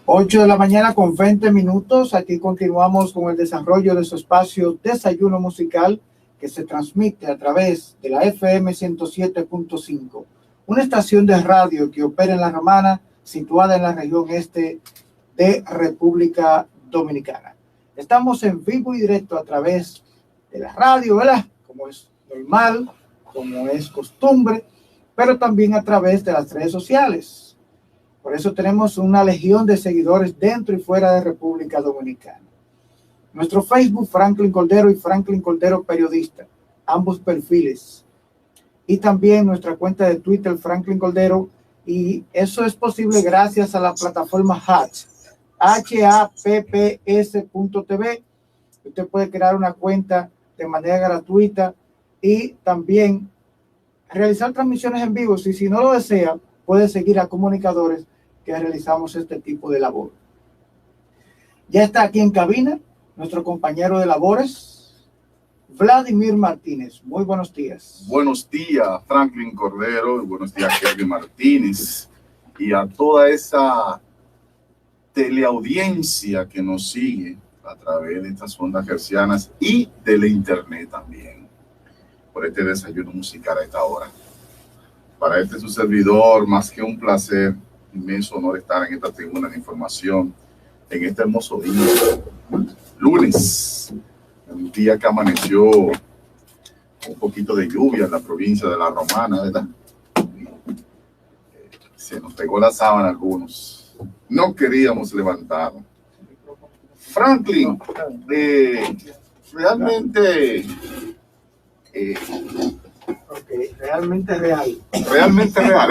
8 de la mañana con 20 minutos. Aquí continuamos con el desarrollo de su espacio Desayuno Musical, que se transmite a través de la FM 107.5, una estación de radio que opera en La Romana, situada en la región este de República Dominicana. Estamos en vivo y directo a través de la radio, ¿verdad? Como es normal, como es costumbre, pero también a través de las redes sociales. Por eso tenemos una legión de seguidores dentro y fuera de República Dominicana. Nuestro Facebook, Franklin Cordero y Franklin Cordero Periodista, ambos perfiles. Y también nuestra cuenta de Twitter, Franklin Cordero, y eso es posible gracias a la plataforma Hatch, HAPPS.tv. Usted puede crear una cuenta de manera gratuita y también realizar transmisiones en vivo. Si no lo desea, puede seguir a comunicadores que realizamos este tipo de labor. Ya está aquí en cabina nuestro compañero de labores, Vladimir Martínez. Muy buenos días. Buenos días, Franklin Cordero, y buenos días, Kevin Martínez, y a toda esa teleaudiencia que nos sigue a través de estas ondas hercianas y de la internet también, por este desayuno musical a esta hora. Para este su servidor, más que un placer, inmenso honor estar en esta tribuna de información, en este hermoso día, lunes, un día que amaneció un poquito de lluvia en la provincia de La Romana, ¿verdad? Se nos pegó la sábana a algunos, no queríamos levantarnos. Franklin, realmente... realmente real. Realmente real.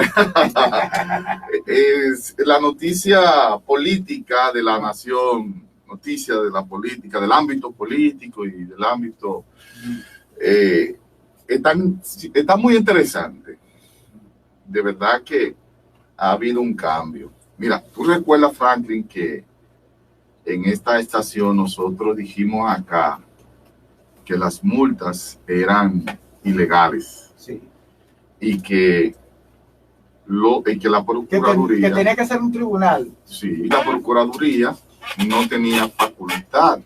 Es la noticia política de la nación, noticia de la política, del ámbito político y del ámbito... está muy interesante. De verdad que ha habido un cambio. Mira, tú recuerdas, Franklin, que en esta estación nosotros dijimos acá que las multas eran ilegales. Sí. Y que la Procuraduría... Que tenía que ser un tribunal. Sí, la Procuraduría no tenía facultad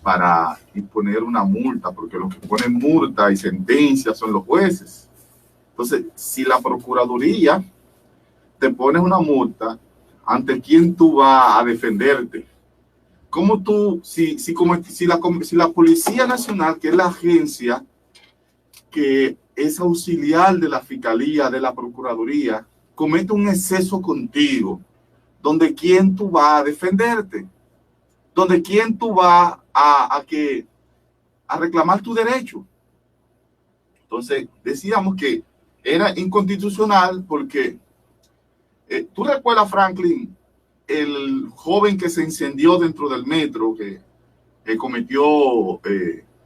para imponer una multa, porque los que ponen multa y sentencias son los jueces. Entonces, si la Procuraduría te pone una multa, ¿ante quién tú vas a defenderte? ¿Cómo tú, si la Policía Nacional, que es la agencia que es auxiliar de la Fiscalía, de la Procuraduría, comete un exceso contigo, donde quién tú vas a defenderte, donde quién tú vas a reclamar tu derecho? Entonces decíamos que era inconstitucional porque tú recuerdas, Franklin, el joven que se incendió dentro del metro, que cometió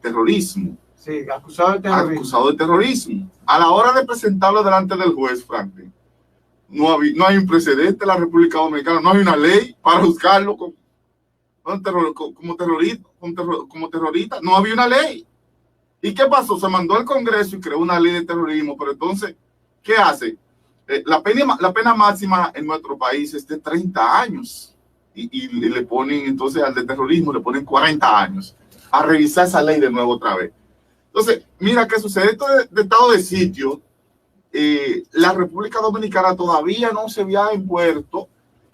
terrorismo. Sí, acusado de terrorismo. Acusado de terrorismo. A la hora de presentarlo delante del juez, Franklin, no hay un precedente en la República Dominicana, no hay una ley para buscarlo como terrorista, no había una ley. ¿Y qué pasó? Se mandó al Congreso y creó una ley de terrorismo, pero entonces, ¿qué hace? La pena máxima en nuestro país es de 30 años y le ponen entonces al de terrorismo, le ponen 40 años a revisar esa ley de nuevo otra vez. Entonces, mira qué sucede. Esto de estado de sitio, la República Dominicana todavía no se había envuelto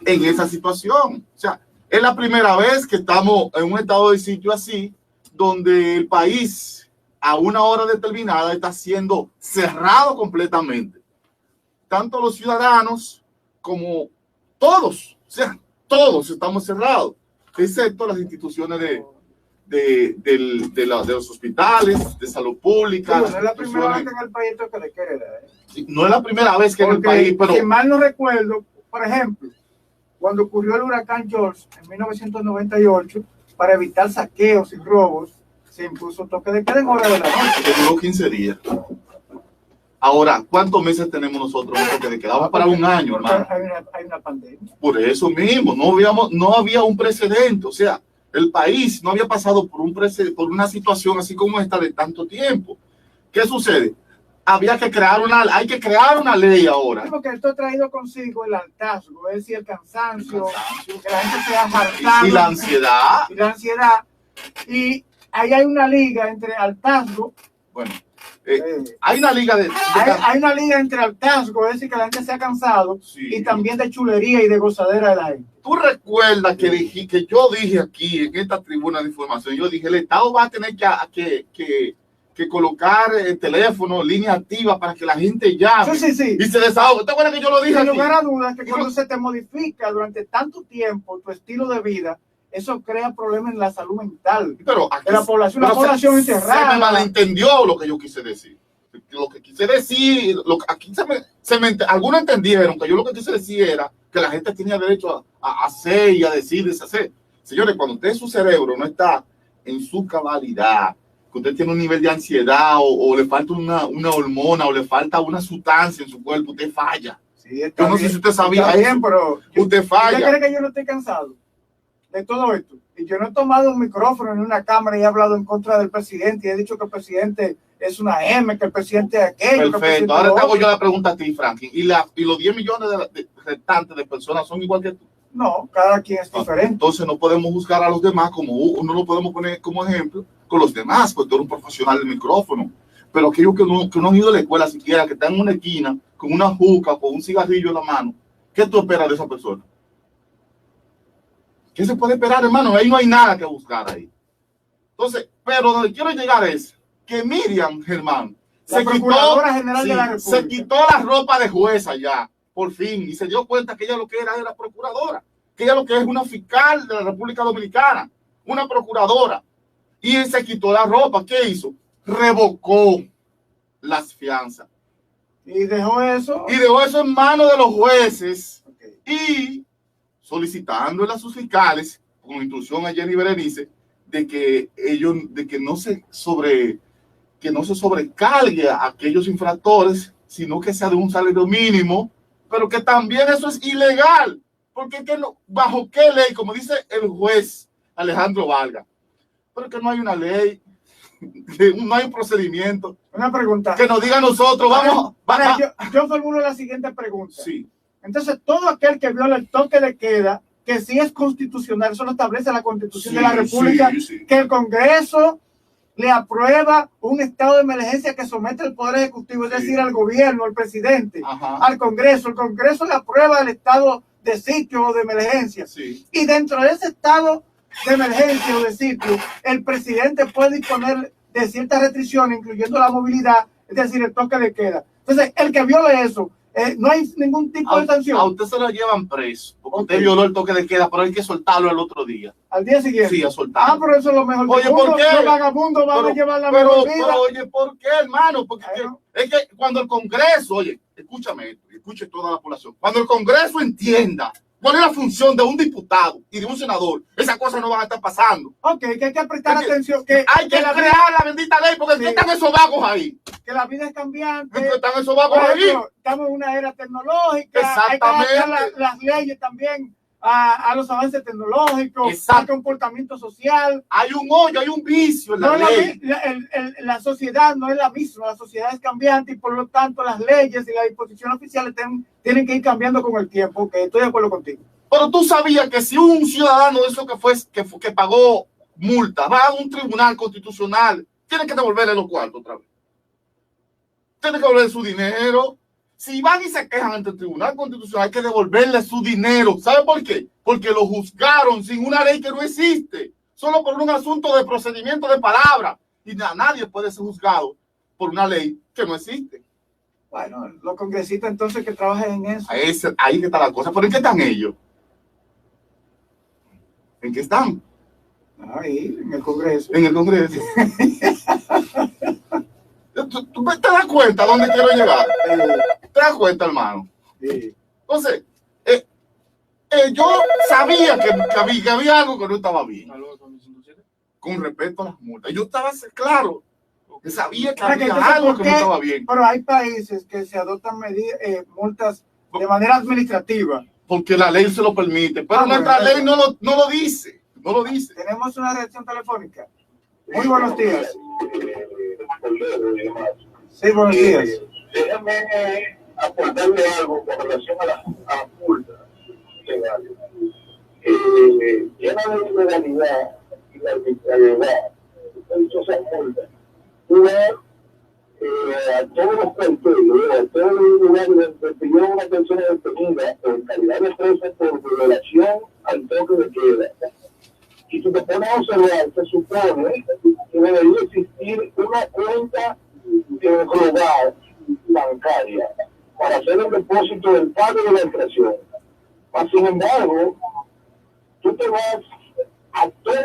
en esa situación. O sea, es la primera vez que estamos en un estado de sitio así, donde el país a una hora determinada está siendo cerrado completamente. Tanto los ciudadanos como todos, o sea, todos estamos cerrados, excepto las instituciones de los hospitales, de salud pública. Sí, no es la primera vez que en el país toca de queda. Sí, no es la primera vez que en el país, pero... Si mal no recuerdo, por ejemplo, cuando ocurrió el huracán George en 1998, para evitar saqueos y robos, se impuso toque de queda en hora de la noche. Que duró 15 días. Ahora, ¿cuántos meses tenemos nosotros un toque de queda? Vamos para un año, hermano. Hay una pandemia. Por eso mismo, no había un precedente. O sea, el país no había pasado por una situación así como esta de tanto tiempo. ¿Qué sucede? había que crear hay que crear una ley ahora. Porque esto ha traído consigo el hartazgo, es decir, el cansancio, que la gente se ha hartado. Y la ansiedad. Y la ansiedad. Y ahí hay una liga entre hartazgo. Bueno, hay una liga hay una liga entre hartazgo, es decir, que la gente se ha cansado, sí, y también de chulería y de gozadera de la gente. Tú recuerdas que yo dije aquí en esta tribuna de información, yo dije, el Estado va a tener que colocar el teléfono, línea activa para que la gente llame y se desahogue. ¿Te acuerdas que yo lo dije? Sin lugar a dudas que cuando se te modifica durante tanto tiempo tu estilo de vida, eso crea problemas en la salud mental pero aquí, de la población, una población encerrada. Se me malentendió lo que yo quise decir. Lo que quise decir, aquí algunos entendieron que yo lo que quise decir era que la gente tenía derecho a hacer y a decir, deshacer. Señores, cuando usted su cerebro no está en su cabalidad, que usted tiene un nivel de ansiedad o le falta una hormona o le falta una sustancia en su cuerpo, usted falla. Sí, yo no sé si usted sabía eso, bien, pero usted falla. ¿Usted cree que yo no estoy cansado de todo esto? Y yo no he tomado un micrófono en una cámara y he hablado en contra del presidente y he dicho que el presidente es una M, que el presidente es aquello. Perfecto, ahora te hago yo la pregunta a ti, Franklin. ¿Y los 10 millones de restantes de personas son igual que tú? No, cada quien es diferente. Entonces no podemos juzgar a los demás no lo podemos poner como ejemplo con los demás, porque tú eres un profesional del micrófono. Pero aquellos que no han ido a la escuela siquiera, que están en una esquina con una juca, con un cigarrillo en la mano, ¿qué tú esperas de esa persona? ¿Qué se puede esperar, hermano? Ahí no hay nada que buscar ahí. Entonces, pero donde quiero llegar es que Miriam Germán se quitó la ropa de jueza ya, por fin, y se dio cuenta que ella lo que era procuradora, que ella lo que es una fiscal de la República Dominicana, una procuradora, y él se quitó la ropa. ¿Qué hizo? Revocó las fianzas. Y dejó eso en manos de los jueces, y solicitándole a sus fiscales, con instrucción a Jenny Berenice, de que no se sobrecargue a aquellos infractores, sino que sea de un salario mínimo, pero que también eso es ilegal, porque ¿bajo qué ley? Como dice el juez Alejandro Vargas, pero que no hay una ley, no hay un procedimiento. Una pregunta. Que nos diga a nosotros, vamos. Yo formulo la siguiente pregunta. Sí. Entonces, todo aquel que viola el toque de queda, que sí es constitucional, eso lo establece la Constitución de la República, que el Congreso le aprueba un estado de emergencia que somete al Poder Ejecutivo, es decir, al gobierno, al presidente, al Congreso. El Congreso le aprueba el estado de sitio o de emergencia. Y dentro de ese estado de emergencia o de sitio, el presidente puede disponer de ciertas restricciones, incluyendo la movilidad, es decir, el toque de queda. Entonces, el que viole eso, no hay ningún tipo de sanción. A usted se lo llevan preso, porque usted violó el toque de queda, pero hay que soltarlo el otro día. ¿Al día siguiente? Sí, a soltarlo. Pero eso es lo mejor. Oye, ¿por qué? Los vagabundos van a llevar la mejor vida. Pero, oye, ¿por qué, hermano? Porque es que cuando el Congreso, oye, escúchame esto, escuche toda la población, cuando el Congreso entienda cuál es la función de un diputado y de un senador, esas cosas no van a estar pasando. Que hay que prestar atención. Hay que crear la bendita ley, porque ¿qué están esos vagos ahí? Que la vida es cambiante. ¿Qué están esos vagos ahí? Estamos en una era tecnológica. Exactamente. Hay que adaptar las leyes también a los avances tecnológicos, al comportamiento social. Hay un hoyo, hay un vicio en la ley. La sociedad no es la misma, la sociedad es cambiante y por lo tanto las leyes y las disposiciones oficiales tienen que ir cambiando con el tiempo, que estoy de acuerdo contigo. Pero tú sabías que si un ciudadano de eso que pagó multa va a un tribunal constitucional, tiene que devolverle los cuartos otra vez. Tiene que devolverle su dinero. Si van y se quejan ante el Tribunal Constitucional, hay que devolverle su dinero. ¿Sabe por qué? Porque lo juzgaron sin una ley que no existe, solo por un asunto de procedimiento de palabra. Y nadie puede ser juzgado por una ley que no existe. Bueno, los congresistas entonces que trabajen en eso. Ahí que está la cosa. ¿Pero en qué están ellos? ¿En qué están? Ahí, en el Congreso. En el Congreso. ¿Tú te das cuenta a dónde quiero llegar? ¿Te das cuenta, hermano? Sí. Entonces, yo sabía que había algo que no estaba bien. Con respecto a las multas. Yo estaba claro. Que sabía que había algo que no estaba bien. Pero hay países que se adoptan multas de manera administrativa. Porque la ley se lo permite. Pero nuestra ley no lo dice. No lo dice. Tenemos una reacción telefónica. Muy buenos días. Sí, buenos días. Déjame aportarle algo con relación a las multas legales. Llena de ilegalidad y la arbitrariedad, esas multas. Tú vas a todos los cuarteles, a todos los lugares donde pidió una persona detenida por calidad de presa por violación al toque de queda. Y si te pones a observar, se supone que debería existir una cuenta global bancaria para hacer el depósito del pago de la inflación. Mas, sin embargo, tú te vas a todos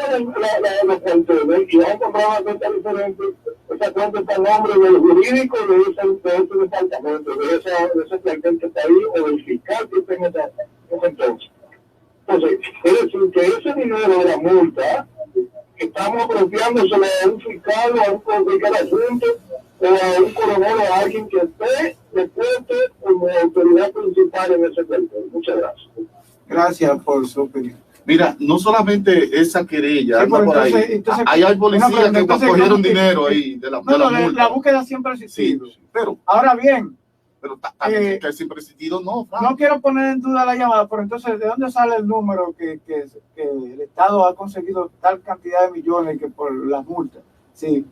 los cuarteles y vas a encontrar una cuenta diferente. Esa cuenta está en nombre del jurídico de ese departamento, de ese cuartel que está ahí, o del fiscal que está en ese entonces. Entonces, es decir, que ese dinero de la multa estamos apropiándoselo a un fiscal o a un fiscal adjunto o a un coronel o a alguien que esté depuesto como autoridad principal en ese cuartel. Muchas gracias. Gracias por su opinión. Mira, no solamente esa querella, Sí, por ahí. Entonces, hay policías que cogieron dinero ahí de la multa. La búsqueda siempre ha existido. Sí, pero ahora bien, que siempre ha existido, no. No quiero poner en duda la llamada, pero entonces, ¿de dónde sale el número que el Estado ha conseguido tal cantidad de millones que por las multas? Sí,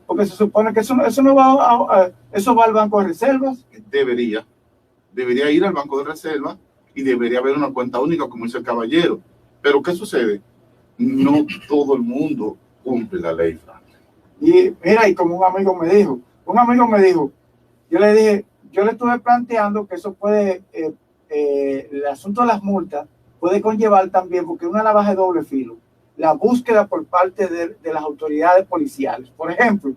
porque se supone que eso no va eso va al Banco de Reservas. Debería ir al Banco de Reservas y debería haber una cuenta única, como dice el caballero. Pero ¿qué sucede? No todo el mundo cumple la ley, Frank. Y mira, y como un amigo me dijo, yo le estuve planteando que eso puede, el asunto de las multas puede conllevar también, porque es una navaja de doble filo, la búsqueda por parte de las autoridades policiales. Por ejemplo,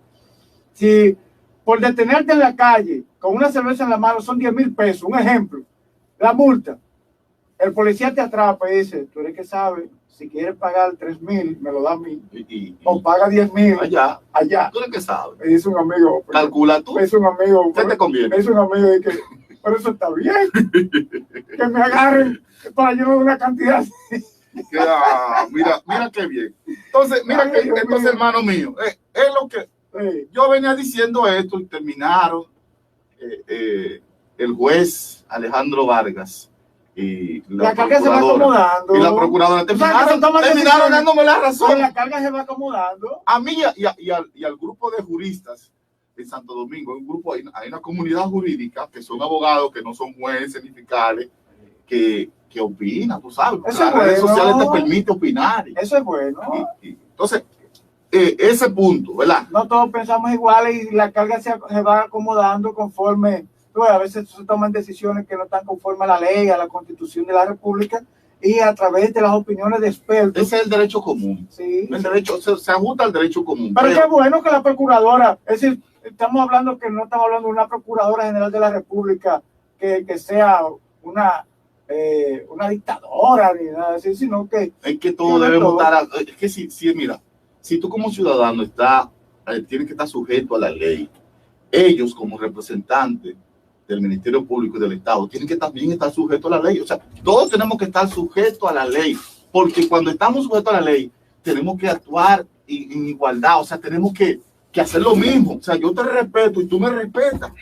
si por detenerte en la calle con una cerveza en la mano son 10,000 pesos, un ejemplo, la multa, el policía te atrapa y dice, tú eres que sabes, si quieres pagar 3,000, me lo da a mí, o paga 10,000 allá. Tú eres que sabes. Me dice un amigo. Calcula tú. Es un amigo. ¿Qué te conviene? Me dice un amigo de que, pero eso está bien, que me agarren para yo no una cantidad. Mira qué bien. Entonces, hermano mío, es lo que yo venía diciendo esto y terminaron el juez Alejandro Vargas y la carga se va acomodando. Y la procuradora terminaron dándome la razón. La carga se va acomodando. A mí y al grupo de juristas de Santo Domingo, hay una comunidad jurídica que son abogados, que no son jueces ni fiscales, que opinan, tú sabes. Las redes sociales te permiten opinar. Eso es bueno. Entonces, ese punto, ¿verdad? No todos pensamos iguales y la carga se va acomodando conforme. A veces se toman decisiones que no están conforme a la ley, a la Constitución de la República, y a través de las opiniones de expertos. Ese es el derecho común. Sí. El derecho se ajusta al derecho común. Pero qué bueno que la procuradora, es decir, estamos hablando de una procuradora general de la República que sea una dictadora ni nada así, sino que es que todo debemos estar. Es que mira, si tú como ciudadano tienes que estar sujeto a la ley, ellos como representantes del Ministerio Público y del Estado tienen que también estar sujetos a la ley. O sea, todos tenemos que estar sujetos a la ley, porque cuando estamos sujetos a la ley tenemos que actuar en igualdad. O sea, tenemos que hacer lo mismo. O sea, yo te respeto y tú me respetas.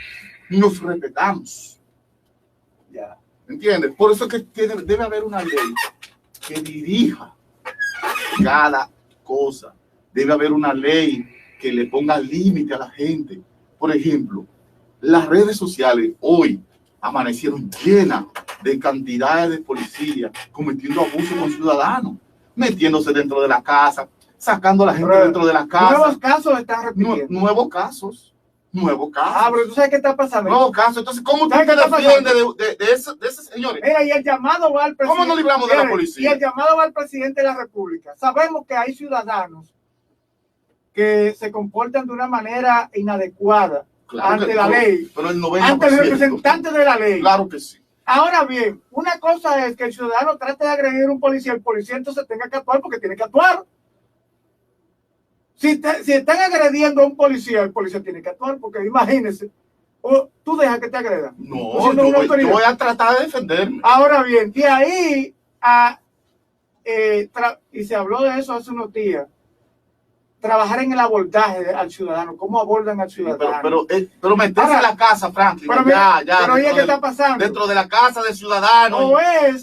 Nos respetamos. Ya. ¿Entiendes? Por eso es que debe haber una ley que dirija cada cosa. Debe haber una ley que le ponga límite a la gente. Por ejemplo, las redes sociales hoy amanecieron llenas de cantidades de policías cometiendo abusos con ciudadanos, metiéndose dentro de la casa, sacando a la gente dentro de la casa. Nuevos casos están repitiendo. Nuevos casos. Pero tú sabes qué está pasando. Nuevos casos. Entonces, ¿cómo tú te defiendes de ese señor? Mira, y el llamado va al presidente. ¿Cómo nos libramos de la policía? Y el llamado va al presidente de la República. Sabemos que hay ciudadanos que se comportan de una manera inadecuada. Claro ante la ley, pero el 90%, ante el representante de la ley. Claro que sí. Ahora bien, una cosa es que el ciudadano trate de agredir a un policía, el policía entonces tenga que actuar porque tiene que actuar. Si están agrediendo a un policía, el policía tiene que actuar porque imagínese, tú dejas que te agredan. No, yo voy a tratar de defenderme. Ahora bien, de ahí y se habló de eso hace unos días, trabajar en el abordaje al ciudadano, cómo abordan al ciudadano. Pero meterse en la casa, Franklin, pero oye, ¿qué está pasando? Dentro de la casa del ciudadano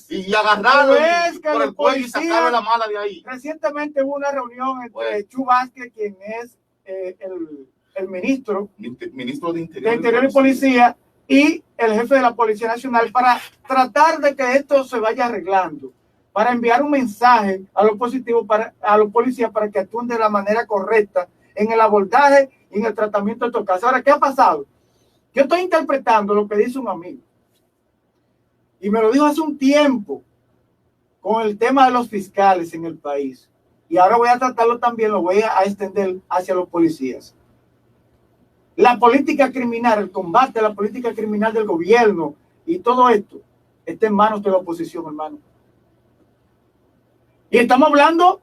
y agarrarlo por el cuello y sacarle la mala de ahí. Recientemente hubo una reunión entre Chu Vázquez, quien es el ministro de Interior y Policía, y el jefe de la Policía Nacional, para tratar de que esto se vaya arreglando, para enviar un mensaje a los positivos, a los policías, para que actúen de la manera correcta en el abordaje y en el tratamiento de estos casos. Ahora, ¿qué ha pasado? Yo estoy interpretando lo que dice un amigo, y me lo dijo hace un tiempo, con el tema de los fiscales en el país, y ahora voy a tratarlo también, lo voy a extender hacia los policías. La política criminal, el combate a la política criminal del gobierno y todo esto está en manos de la oposición, hermano. Y estamos hablando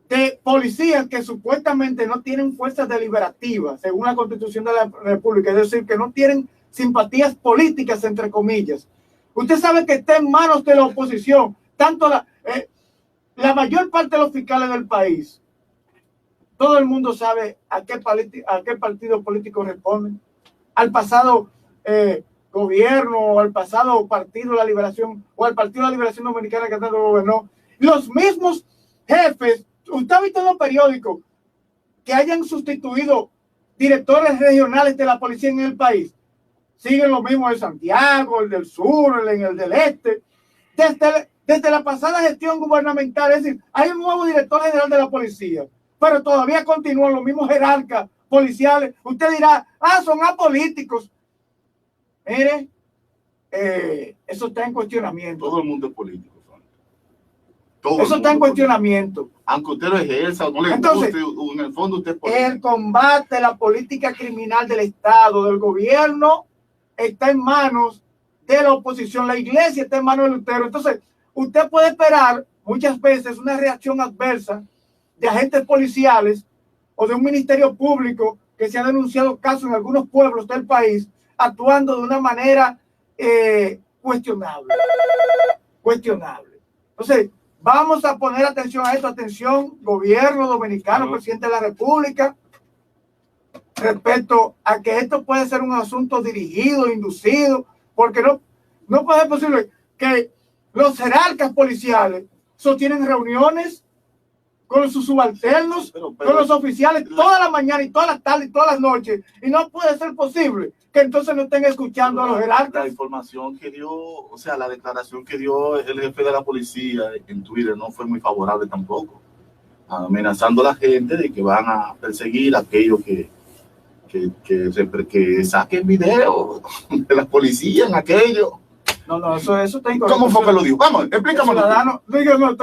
de policías que supuestamente no tienen fuerzas deliberativas, según la Constitución de la República, es decir, que no tienen simpatías políticas, entre comillas. Usted sabe que está en manos de la oposición, tanto la mayor parte de los fiscales del país. Todo el mundo sabe a qué partido político responden. Al pasado gobierno, o al pasado Partido de la Liberación, o al Partido de la Liberación Dominicana que tanto gobernó. Los mismos jefes, usted ha visto en los periódicos que hayan sustituido directores regionales de la policía en el país. Siguen los mismos de Santiago, el del sur, el del este. Desde la pasada gestión gubernamental, es decir, hay un nuevo director general de la policía, pero todavía continúan los mismos jerarcas policiales. Usted dirá, son apolíticos. Mire, eso está en cuestionamiento. Todo el mundo es político. Eso está en cuestionamiento. Aunque usted lo ejerza o no le guste, en el fondo usted es político. El combate a la política criminal del Estado, del gobierno, está en manos de la oposición. La iglesia está en manos de Lutero. Entonces, usted puede esperar muchas veces una reacción adversa de agentes policiales o de un ministerio público que se ha denunciado casos en algunos pueblos del país actuando de una manera cuestionable. Entonces, vamos a poner atención a esto. Atención, gobierno dominicano, presidente de la República, respecto a que esto puede ser un asunto dirigido, inducido, porque no puede ser posible que los jerarcas policiales sostienen reuniones con sus subalternos, con los oficiales, toda la mañana y toda la tarde y todas las noches, y no puede ser posible que entonces no estén escuchando a los jerarcas. La información que dio, o sea, la declaración que dio el jefe de la policía en Twitter no fue muy favorable tampoco, amenazando a la gente de que van a perseguir a aquellos que saquen video de la policía en aquello. No, eso está incorrecto. ¿Cómo fue que lo dijo? Vamos, explícamelo tú.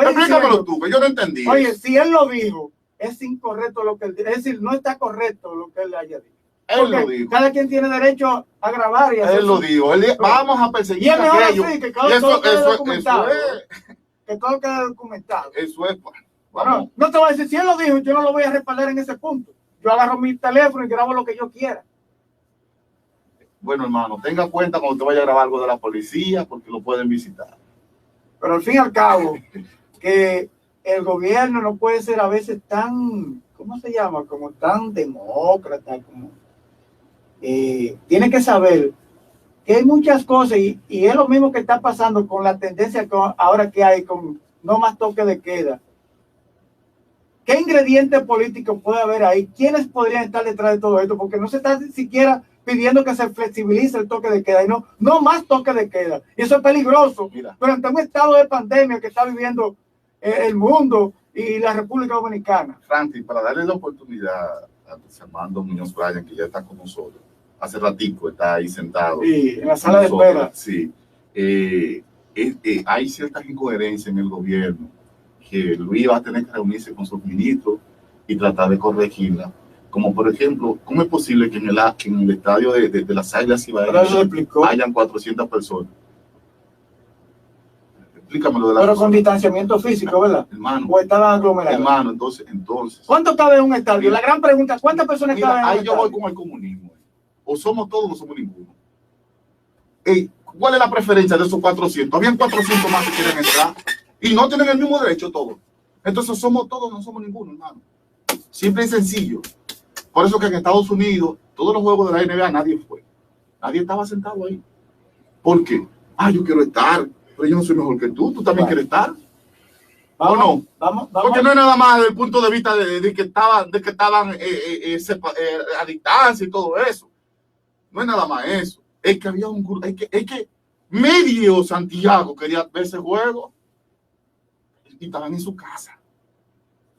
Explícamelo tú, que yo no entendí. Oye, si él lo dijo, es incorrecto lo que él dijo. Es decir, no está correcto lo que él haya dicho. Él lo dijo. Cada quien tiene derecho a grabar y hacer. Él lo dijo. Él dijo, vamos a perseguir a aquellos. Sí, que todo quede documentado. Que todo quede documentado. Eso es. Bueno, no te voy a decir, si él lo dijo, yo no lo voy a respaldar en ese punto. Yo agarro mi teléfono y grabo lo que yo quiera. Bueno, hermano, tenga en cuenta cuando te vaya a grabar algo de la policía, porque lo pueden visitar. Pero al fin y al cabo, que el gobierno no puede ser a veces tan, ¿cómo se llama? Como tan demócrata, como tiene que saber que hay muchas cosas, y es lo mismo que está pasando con la tendencia ahora que hay con no más toque de queda. ¿Qué ingrediente político puede haber ahí? ¿Quiénes podrían estar detrás de todo esto? Porque no se está siquiera pidiendo que se flexibilice el toque de queda y no más toque de queda. Y eso es peligroso. Mira. Pero ante un estado de pandemia que está viviendo el mundo y la República Dominicana. Franklin, para darle la oportunidad a Armando Muñoz Bryan, que ya está con nosotros, hace ratico está ahí sentado. Sí, en la sala de espera. Sí. Hay ciertas incoherencias en el gobierno que Luis va a tener que reunirse con sus ministros y tratar de corregirla. Como por ejemplo, ¿cómo es posible que en el estadio de las Águilas Ibaeñas hayan 400 personas? Explícamelo de la Pero persona. Con distanciamiento físico, ¿verdad? Hermano. ¿O estaban aglomerados? Hermano, entonces. ¿Cuánto cabe en un estadio? La gran pregunta, ¿cuántas personas caben en un ahí estadio? yo voy con el comunismo. O somos todos o no somos ninguno. ¿Cuál es la preferencia de esos 400? Habían 400 más que quieren entrar y no tienen el mismo derecho todos. Entonces somos todos, no somos ninguno, hermano. Simple y sencillo. Por eso que en Estados Unidos, todos los juegos de la NBA nadie fue. Nadie estaba sentado ahí. ¿Por qué? Yo quiero estar, pero yo no soy mejor que tú también quieres estar. ¿O no? Vamos. Porque no es nada más desde el punto de vista de que estaban a distancia y todo eso. No es nada más eso. Es que había un grupo, es que medio Santiago quería ver ese juego y estaban en su casa.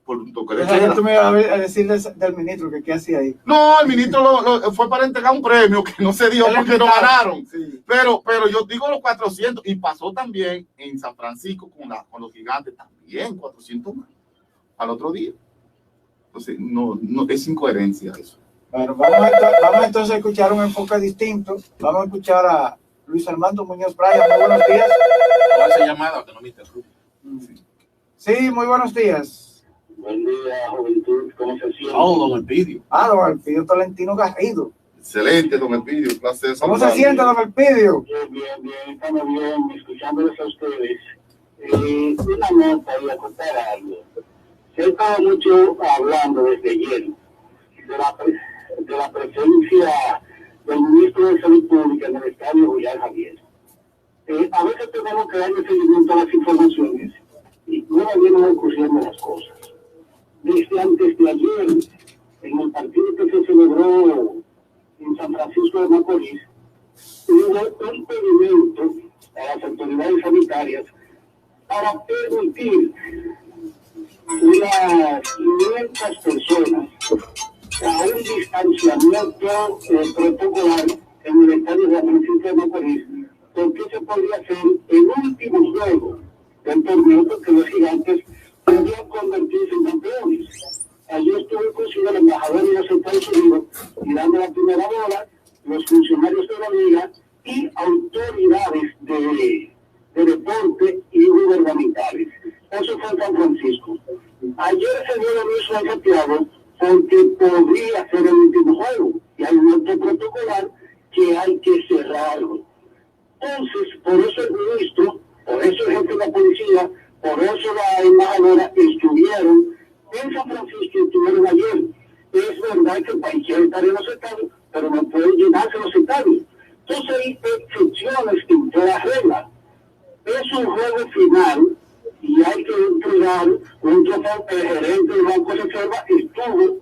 Por un toque de queda. Tú me ibas a decir del ministro que qué hacía ahí. No, el ministro fue para entregar un premio que no se dio porque no ganaron. Sí. Pero yo digo los 400 y pasó también en San Francisco con los Gigantes también 400 más al otro día. Entonces, no es incoherencia eso. Bueno, vamos entonces a escuchar un enfoque distinto. Vamos a escuchar a Luis Armando Muñoz Bryan. Muy buenos días. Esa llamada que no me interrumpe. Sí, muy buenos días. Buen día, juventud, ¿cómo se siente? Don Elpidio. Don Elpidio Tolentino Garrido. Excelente, don Elpidio, un placer. ¿Cómo se siente, don Elpidio? Bien, estamos bien, escuchándoles a ustedes. Una nota y a contar algo. Se ha estado mucho hablando desde ayer de la presencia del ministro de Salud Pública en el estadio Julián Javier. A veces tenemos que darle seguimiento a las informaciones y no vienen ocurriendo las cosas. Desde antes de ayer, en el partido que se celebró en San Francisco de Macorís, hubo un pedimento a las autoridades sanitarias para permitir unas 500 personas a un distanciamiento protocolar en el estadio de San Francisco de Macorís, porque se podría hacer el último juego del torneo, porque los Gigantes podían convertirse en campeones. Allí estuvo inclusive el embajador de los Estados Unidos tirando la primera bola, los funcionarios de la liga y autoridades de deporte y gubernamentales. Eso fue en San Francisco. Ayer se dio lo mismo en Santiago porque podría ser el último juego y hay un acto protocolar que hay que cerrarlo. Entonces, por eso el ministro, por eso el jefe de la policía, por eso la embajadora estuvieron en San Francisco, estuvieron ayer. Es verdad que el país quiere estar en los estadios, pero no pueden llenarse los estadios. Entonces hay excepciones en toda regla. Es un juego final y hay que entregar un trofeo. El gerente del Banco de Reserva estuvo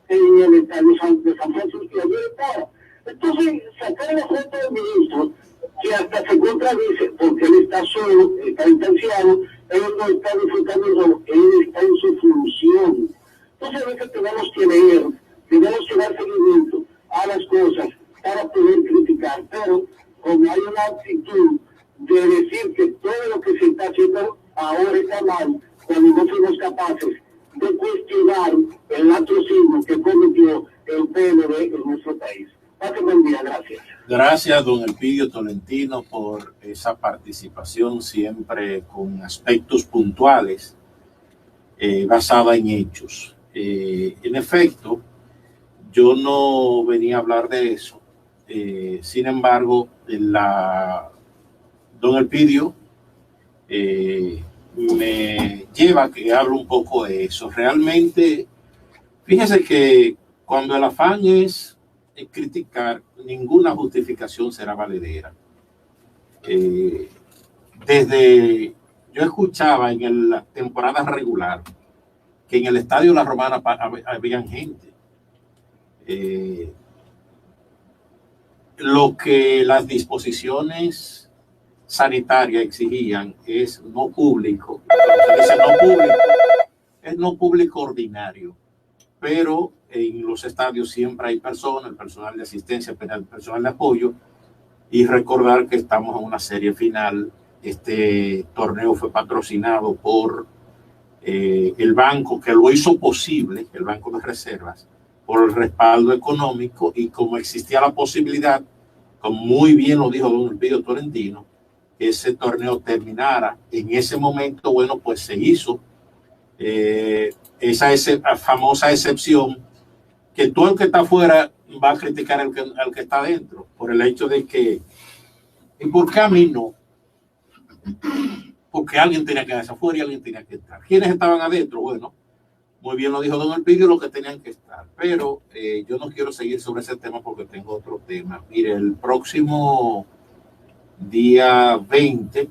en el estadio de San Francisco y ayer estaba. Entonces, sacar la foto del ministro, que hasta se contradice porque él está solo, está distanciado, él no está disfrutando el juego, él está en su función. Entonces, a veces tenemos que leer, tenemos que dar seguimiento a las cosas para poder criticar, pero como hay una actitud de decir que todo lo que se está haciendo ahora está mal, cuando no fuimos capaces de cuestionar el latrocinio que cometió el PLD en nuestro país. Pase buen día, gracias. Gracias, don Elpidio Tolentino, por esa participación siempre con aspectos puntuales, basada en hechos. En efecto, yo no venía a hablar de eso. Sin embargo, don Elpidio me lleva a que hable un poco de eso. Realmente, fíjese que cuando el afán es criticar, ninguna justificación será valedera. Yo escuchaba en la temporada regular que en el estadio La Romana habían gente. Lo que las disposiciones sanitarias exigían es no público. Entonces, es no público ordinario, pero en los estadios siempre hay personas, el personal de asistencia, el personal de apoyo, y recordar que estamos en una serie final. Este torneo fue patrocinado por el banco que lo hizo posible, el Banco de Reservas, por el respaldo económico, y como existía la posibilidad, como muy bien lo dijo don Elpidio Tolentino, que ese torneo terminara en ese momento, bueno, pues se hizo esa famosa excepción que todo el que está afuera va a criticar al que está adentro, por el hecho de que, ¿y por qué a mí no? Porque alguien tenía que quedarse afuera y alguien tenía que entrar. ¿Quiénes estaban adentro? Bueno, Muy bien lo dijo don Elpidio, lo que tenían que estar. Pero yo no quiero seguir sobre ese tema porque tengo otro tema. Mire, el próximo día 20,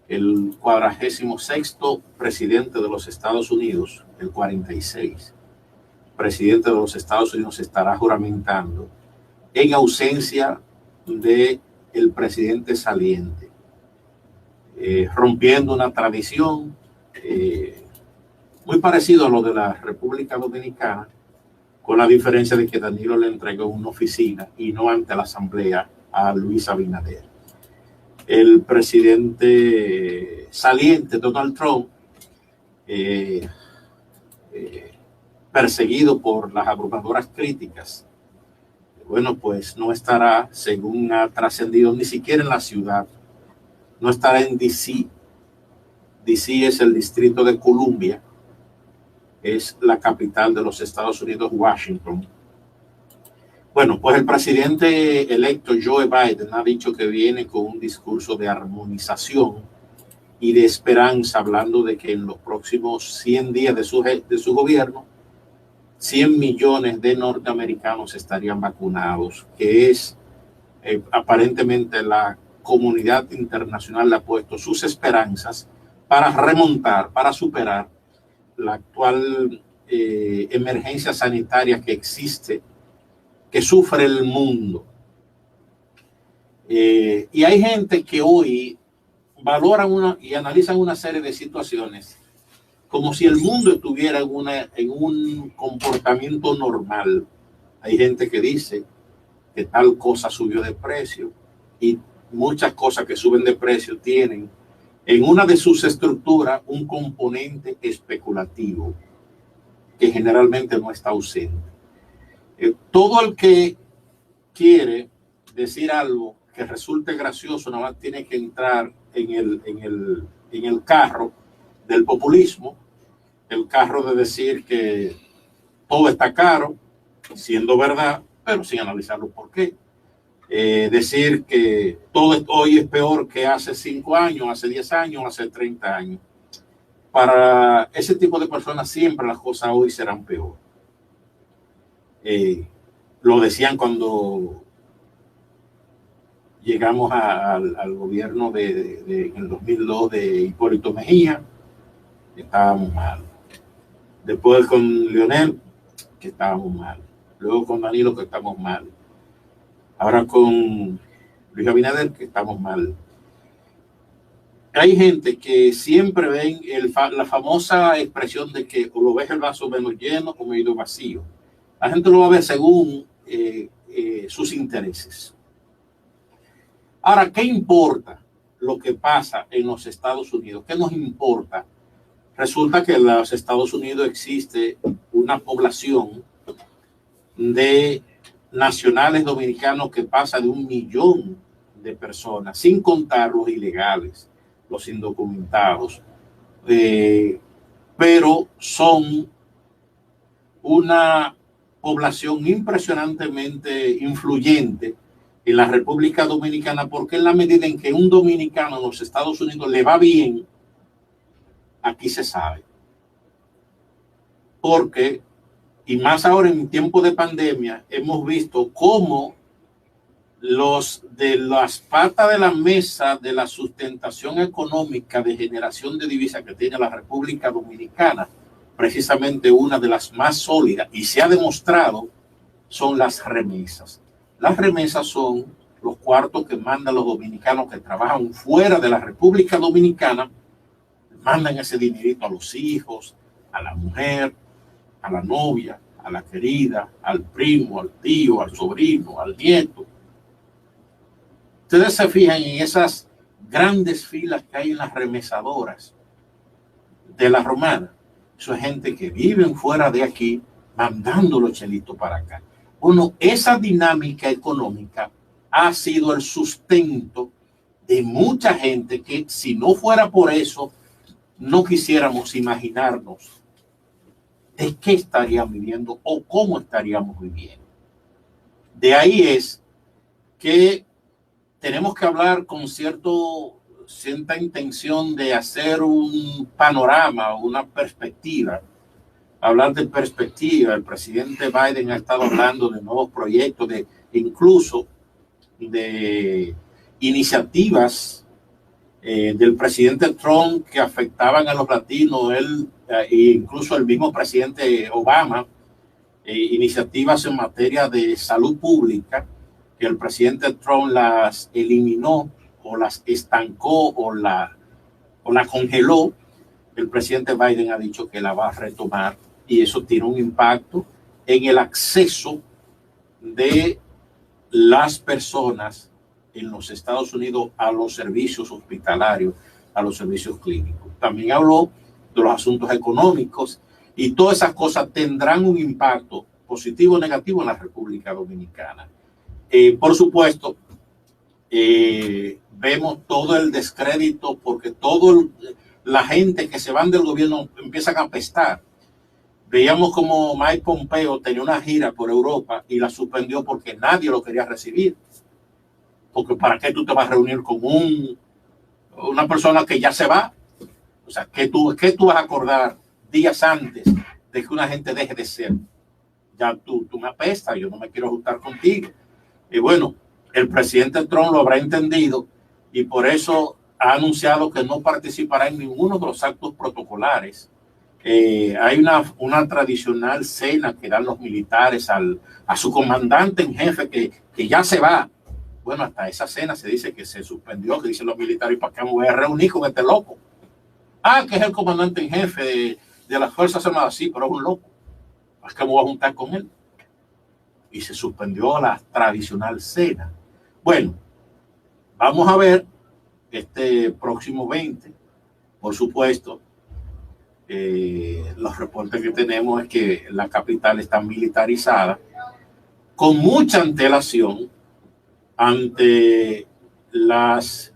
el 46º presidente de los Estados Unidos, el 46, presidente de los Estados Unidos, estará juramentando en ausencia de el presidente saliente, rompiendo una tradición muy parecido a lo de la República Dominicana, con la diferencia de que Danilo le entregó una oficina y no ante la Asamblea a Luis Abinader. El presidente saliente, Donald Trump, perseguido por las abrumadoras críticas, bueno, pues no estará, según ha trascendido, ni siquiera en la ciudad, no estará en DC. DC es el distrito de Columbia, es la capital de los Estados Unidos, Washington. Bueno, pues el presidente electo Joe Biden ha dicho que viene con un discurso de armonización y de esperanza, hablando de que en los próximos 100 días de su gobierno, 100 millones de norteamericanos estarían vacunados, que es aparentemente la comunidad internacional le ha puesto sus esperanzas para remontar, para superar la actual emergencia sanitaria que existe, que sufre el mundo. Y hay gente que hoy valora y analiza una serie de situaciones como si el mundo estuviera en un comportamiento normal. Hay gente que dice que tal cosa subió de precio, y muchas cosas que suben de precio tienen en una de sus estructuras un componente especulativo que generalmente no está ausente. Todo el que quiere decir algo que resulte gracioso nada más tiene que entrar en el carro del populismo, el carro de decir que todo está caro, siendo verdad, pero sin analizarlo por qué. Decir que todo hoy es peor que hace 5 años, hace 10 años, hace 30 años. Para ese tipo de personas siempre las cosas hoy serán peor. Lo decían cuando llegamos al gobierno en el 2002 de Hipólito Mejía, estábamos mal. Después con Leonel, que estábamos mal. Luego con Danilo, que estamos mal. Ahora con Luis Abinader, que estamos mal. Hay gente que siempre ven la famosa expresión de que o lo ves el vaso menos lleno o medio vacío. La gente lo va a ver según sus intereses. Ahora, ¿qué importa lo que pasa en los Estados Unidos? ¿Qué nos importa? Resulta que en los Estados Unidos existe una población de nacionales dominicanos que pasa de 1 millón de personas, sin contar los ilegales, los indocumentados, pero son una población impresionantemente influyente en la República Dominicana, porque en la medida en que un dominicano en los Estados Unidos le va bien, aquí se sabe. Porque, y más ahora en tiempo de pandemia, hemos visto cómo los de las patas de la mesa de la sustentación económica de generación de divisas que tiene la República Dominicana, precisamente una de las más sólidas, y se ha demostrado, son las remesas. Las remesas son los cuartos que mandan los dominicanos que trabajan fuera de la República Dominicana, mandan ese dinerito a los hijos, a la mujer, a la novia, a la querida, al primo, al tío, al sobrino, al nieto. Ustedes se fijan en esas grandes filas que hay en las remesadoras de la Romana. Eso es gente que vive fuera de aquí mandando los chelitos para acá. Bueno, esa dinámica económica ha sido el sustento de mucha gente que, si no fuera por eso, no quisiéramos imaginarnos de qué estaríamos viviendo o cómo estaríamos viviendo. De ahí es que tenemos que hablar con cierto sienta intención de hacer un panorama, una perspectiva. Hablar de perspectiva, el presidente Biden ha estado hablando de nuevos proyectos, incluso de iniciativas del presidente Trump que afectaban a los latinos, e incluso el mismo presidente Obama, iniciativas en materia de salud pública, que el presidente Trump las eliminó o las estancó o la congeló. El presidente Biden ha dicho que la va a retomar, y eso tiene un impacto en el acceso de las personas en los Estados Unidos a los servicios hospitalarios, a los servicios clínicos. También habló de los asuntos económicos, y todas esas cosas tendrán un impacto positivo o negativo en la República Dominicana. Por supuesto, vemos todo el descrédito porque toda la gente que se van del gobierno empiezan a apestar. Veíamos como Mike Pompeo tenía una gira por Europa y la suspendió porque nadie lo quería recibir. Porque ¿para qué tú te vas a reunir con una persona que ya se va? O sea, ¿qué tú vas a acordar días antes de que una gente deje de ser? Ya tú me apestas, yo no me quiero juntar contigo. Y bueno, el presidente Trump lo habrá entendido y por eso ha anunciado que no participará en ninguno de los actos protocolares. Hay una tradicional cena que dan los militares a su comandante en jefe que ya se va. Bueno, hasta esa cena se dice que se suspendió, que dicen los militares, ¿para qué me voy a reunir con este loco? Ah, que es el comandante en jefe de las Fuerzas Armadas. Sí, pero es un loco. ¿Para qué me voy a juntar con él? Y se suspendió la tradicional cena. Bueno, vamos a ver este próximo 20, por supuesto. Los reportes que tenemos es que la capital está militarizada con mucha antelación ante las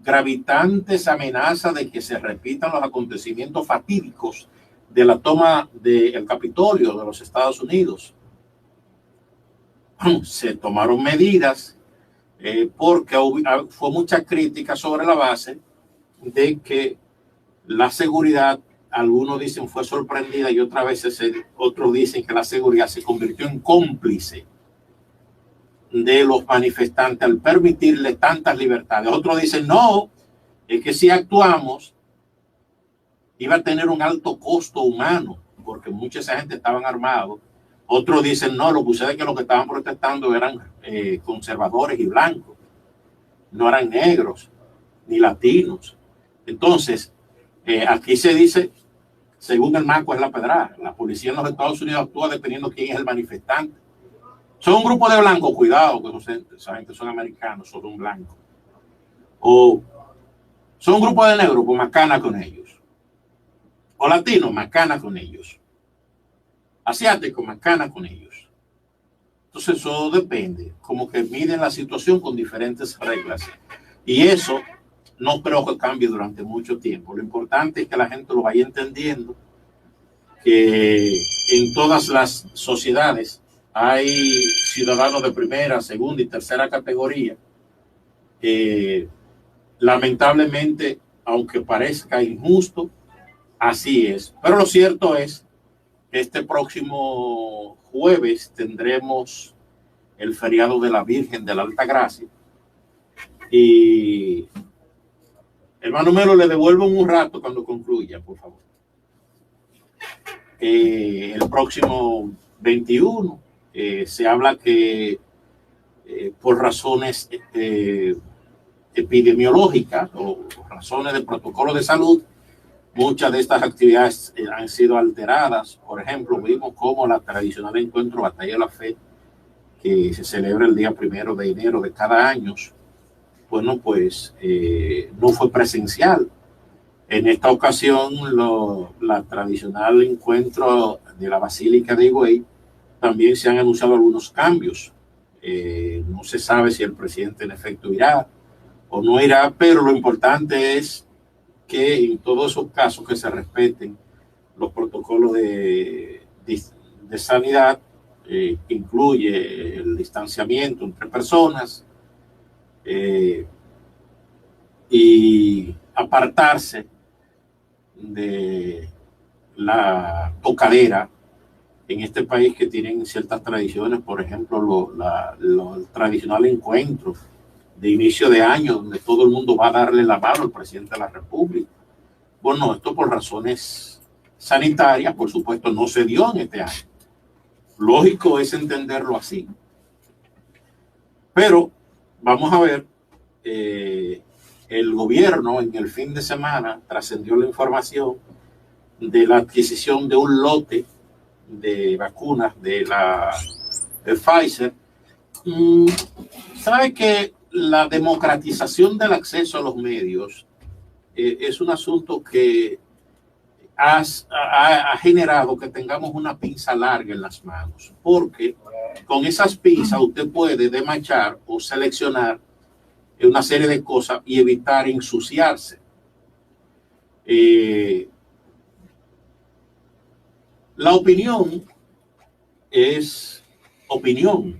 gravitantes amenazas de que se repitan los acontecimientos fatídicos de la toma del Capitolio de los Estados Unidos. Se tomaron medidas porque fue mucha crítica sobre la base de que la seguridad, algunos dicen fue sorprendida y otras veces otros dicen que la seguridad se convirtió en cómplice de los manifestantes al permitirle tantas libertades. Otros dicen no, es que si actuamos iba a tener un alto costo humano porque mucha esa gente estaban armados. Otros dicen no, lo que sucede es que los que estaban protestando eran conservadores y blancos, no eran negros ni latinos. Entonces, aquí se dice, según el marco es la pedrada. La policía en los Estados Unidos actúa dependiendo de quién es el manifestante. Son un grupo de blancos, cuidado, que esa gente son americanos, son un blanco. O son un grupo de negros, pues macana con ellos. O latinos, macana con ellos. Asiáticos, macana con ellos. Entonces eso depende, como que miden la situación con diferentes reglas. Y eso no creo que cambie durante mucho tiempo. Lo importante es que la gente lo vaya entendiendo, que en todas las sociedades hay ciudadanos de primera, segunda y tercera categoría. Lamentablemente, aunque parezca injusto, así es. Pero lo cierto es que este próximo jueves tendremos el feriado de la Virgen de la Alta Gracia. Y hermano Melo, le devuelvo un rato cuando concluya, por favor. El próximo 21 se habla que por razones epidemiológicas o razones de protocolo de salud, muchas de estas actividades han sido alteradas. Por ejemplo, vimos cómo la tradicional encuentro Batalla de la Fe, que se celebra el día 1 de enero de cada año, bueno, pues no fue presencial. En esta ocasión, la tradicional encuentro de la Basílica de Higüey, también se han anunciado algunos cambios. No se sabe si el presidente en efecto irá o no irá, pero lo importante es que en todos esos casos que se respeten los protocolos de sanidad, que incluye el distanciamiento entre personas, y apartarse de la tocadera en este país, que tienen ciertas tradiciones, por ejemplo, los tradicionales encuentros de inicio de año, donde todo el mundo va a darle la mano al presidente de la República. Bueno, esto por razones sanitarias, por supuesto, no se dio en este año. Lógico es entenderlo así. Pero vamos a ver, el gobierno en el fin de semana trascendió la información de la adquisición de un lote de vacunas de Pfizer. Sabe que la democratización del acceso a los medios es un asunto que ha generado que tengamos una pinza larga en las manos, porque con esas pinzas usted puede demachar o seleccionar una serie de cosas y evitar ensuciarse. La opinión es opinión.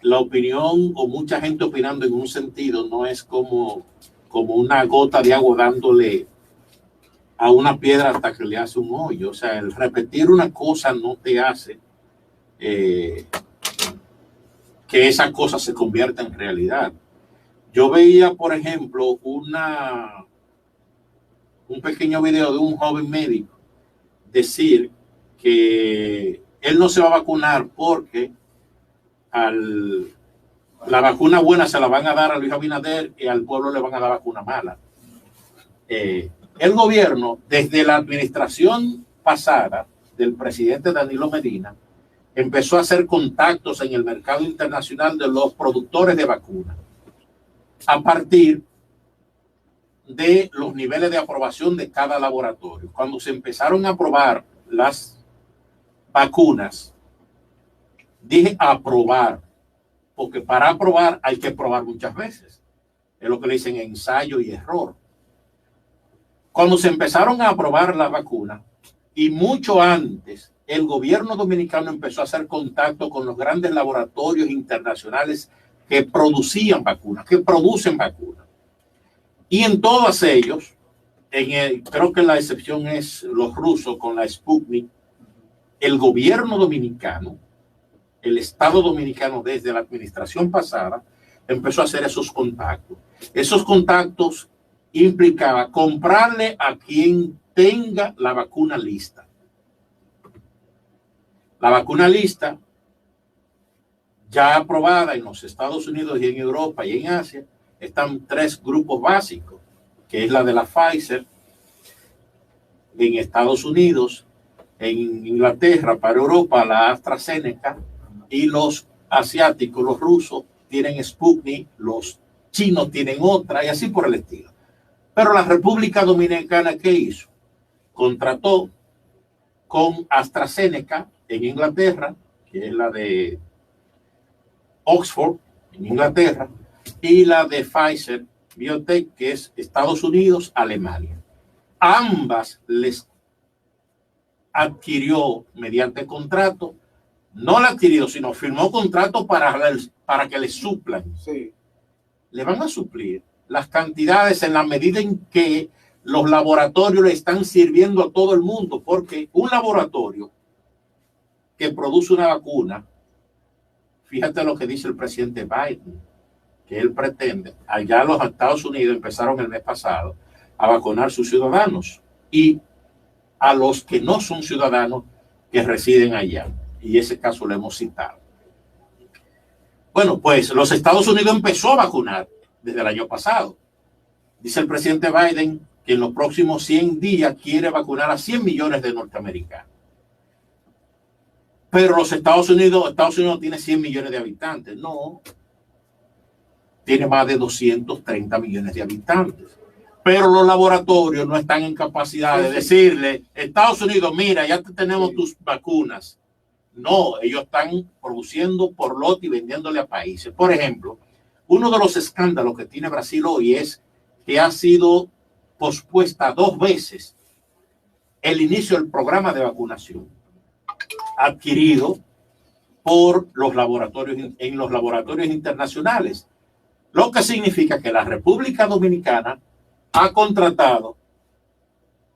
La opinión, o mucha gente opinando en un sentido, no es como una gota de agua dándole a una piedra hasta que le hace un hoyo. O sea, el repetir una cosa no te hace que esa cosa se convierta en realidad. Yo veía, por ejemplo, un pequeño video de un joven médico decir que él no se va a vacunar porque la vacuna buena se la van a dar a Luis Abinader y al pueblo le van a dar vacuna mala. El gobierno, desde la administración pasada del presidente Danilo Medina, empezó a hacer contactos en el mercado internacional de los productores de vacunas a partir de los niveles de aprobación de cada laboratorio. Cuando se empezaron a aprobar las vacunas, dije aprobar, porque para aprobar hay que probar muchas veces. Es lo que le dicen ensayo y error. Cuando se empezaron a aprobar las vacunas, y mucho antes, el gobierno dominicano empezó a hacer contacto con los grandes laboratorios internacionales que producían vacunas, que producen vacunas. Y en todos ellos, creo que la excepción es los rusos con la Sputnik, el gobierno dominicano, el Estado dominicano desde la administración pasada, empezó a hacer esos contactos. Esos contactos implicaba comprarle a quien tenga la vacuna lista. La vacuna lista, ya aprobada en los Estados Unidos y en Europa y en Asia, están 3 grupos básicos, que es la de la Pfizer en Estados Unidos, en Inglaterra, para Europa la AstraZeneca, y los asiáticos, los rusos, tienen Sputnik, los chinos tienen otra, y así por el estilo. Pero la República Dominicana, ¿qué hizo? Contrató con AstraZeneca en Inglaterra, que es la de Oxford en Inglaterra, y la de Pfizer Biotech, que es Estados Unidos, Alemania. Ambas les adquirió mediante contrato, no la adquirió, sino firmó contrato para que les suplan. Sí. Le van a suplir las cantidades en la medida en que los laboratorios le están sirviendo a todo el mundo, porque un laboratorio que produce una vacuna, fíjate lo que dice el presidente Biden, que él pretende, allá los Estados Unidos empezaron el mes pasado a vacunar sus ciudadanos y a los que no son ciudadanos que residen allá. Y ese caso lo hemos citado. Bueno, pues los Estados Unidos empezó a vacunar desde el año pasado. Dice el presidente Biden que en los próximos 100 días quiere vacunar a 100 millones de norteamericanos. Pero los Estados Unidos tiene 100 millones de habitantes. No, tiene más de 230 millones de habitantes. Pero los laboratorios no están en capacidad de decirle, Estados Unidos, mira, ya tenemos tus vacunas. No, ellos están produciendo por lote y vendiéndole a países. Por ejemplo, uno de los escándalos que tiene Brasil hoy es que ha sido pospuesta 2 veces el inicio del programa de vacunación adquirido por los laboratorios, en los laboratorios internacionales. Lo que significa que la República Dominicana ha contratado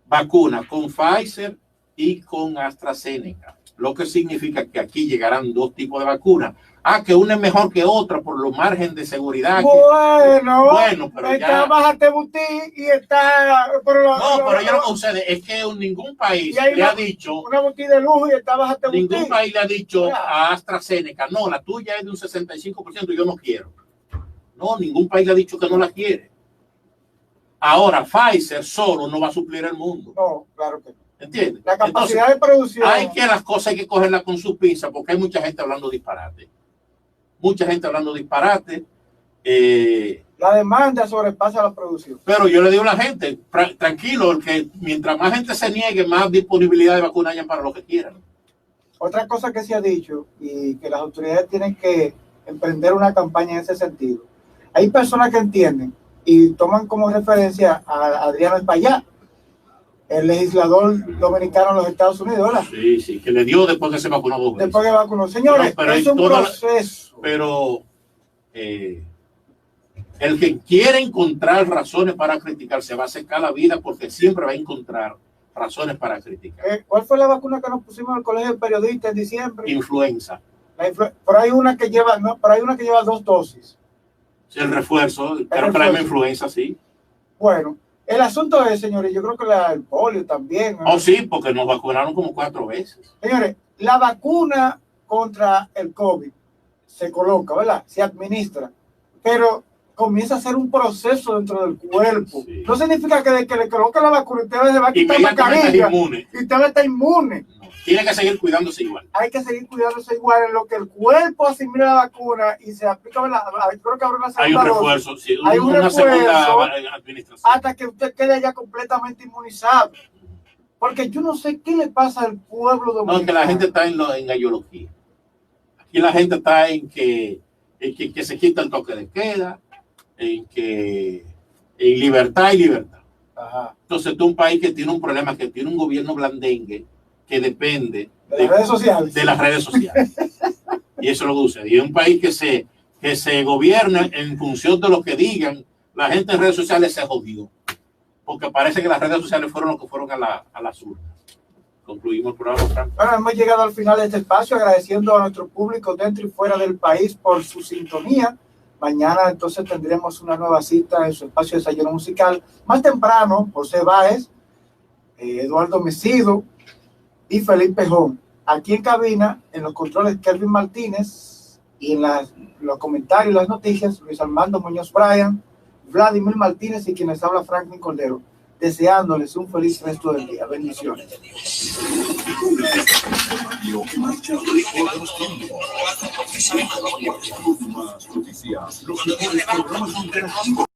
vacunas con Pfizer y con AstraZeneca. Lo que significa que aquí llegarán dos tipos de vacunas. Que una es mejor que otra por los márgenes de seguridad. Bueno, pero está ya... Bájate Butí y está... pero yo no sucede, es que ningún país le ha dicho... Una Butí de lujo y está Bájate Butí. Ningún país le ha dicho a AstraZeneca, no, la tuya es de un 65%, yo no quiero. No, ningún país le ha dicho que no la quiere. Ahora, Pfizer solo no va a suplir el mundo. No, claro que no. ¿Entiendes? La capacidad de producción. Hay que las cosas hay que cogerlas con sus pinzas porque hay mucha gente hablando disparate. Mucha gente hablando disparate. La demanda sobrepasa la producción. Pero yo le digo a la gente, tranquilo, que mientras más gente se niegue, más disponibilidad de vacunas hayan para lo que quieran. Otra cosa que se ha dicho y que las autoridades tienen que emprender una campaña en ese sentido. Hay personas que entienden y toman como referencia a Adriano Espaillá, el legislador dominicano en los Estados Unidos, ¿verdad? Sí, que le dio después que se vacunó 2 veces. Después que vacunó. Señores, pero es un proceso. Pero el que quiere encontrar razones para criticar se va a secar la vida porque siempre va a encontrar razones para criticar. ¿Cuál fue la vacuna que nos pusimos en el colegio de periodistas en diciembre? Influenza. Pero hay una que lleva, pero hay una que lleva 2 dosis. Sí, el refuerzo, creo que la misma influenza, sí. Bueno, el asunto es, señores, yo creo que el polio también. ¿No? Sí, porque nos vacunaron como 4 veces. Señores, la vacuna contra el COVID se coloca, ¿verdad? Se administra, pero comienza a ser un proceso dentro del cuerpo. Sí. No significa que de que le coloque la vacuna usted se va a quitar la mascarilla y usted está inmune. No, tiene que seguir cuidándose igual. Hay que seguir cuidándose igual en lo que el cuerpo asimila la vacuna y se aplica, ¿verdad? Creo que habrá una segunda hay un refuerzo, sí, hay una refuerzo segunda administración hasta que usted quede ya completamente inmunizado. Porque yo no sé qué le pasa al pueblo dominicano. No, que la gente está en gallología. Aquí la gente está en que se quita el toque de queda, en libertad y libertad. Ajá. Entonces, tú un país que tiene un problema, que tiene un gobierno blandengue, que depende de las redes sociales. De las redes sociales. Y eso es lo que sucede. Y un país que se gobierna en función de lo que digan, la gente en redes sociales se jodió. Porque parece que las redes sociales fueron lo que fueron a las urnas. Concluimos el programa, Frank. Bueno, hemos llegado al final de este espacio, agradeciendo a nuestro público dentro y fuera del país por su sintonía. Mañana entonces tendremos una nueva cita en su espacio de Desayuno Musical. Más temprano, José Báez, Eduardo Mesido y Felipe Jón. Aquí en cabina, en los controles, Kelvin Martínez, y en los comentarios y las noticias, Luis Armando Muñoz Bryan, Vladimir Martínez y quienes habla Franklin Cordero, deseándoles un feliz resto del día. Bendiciones.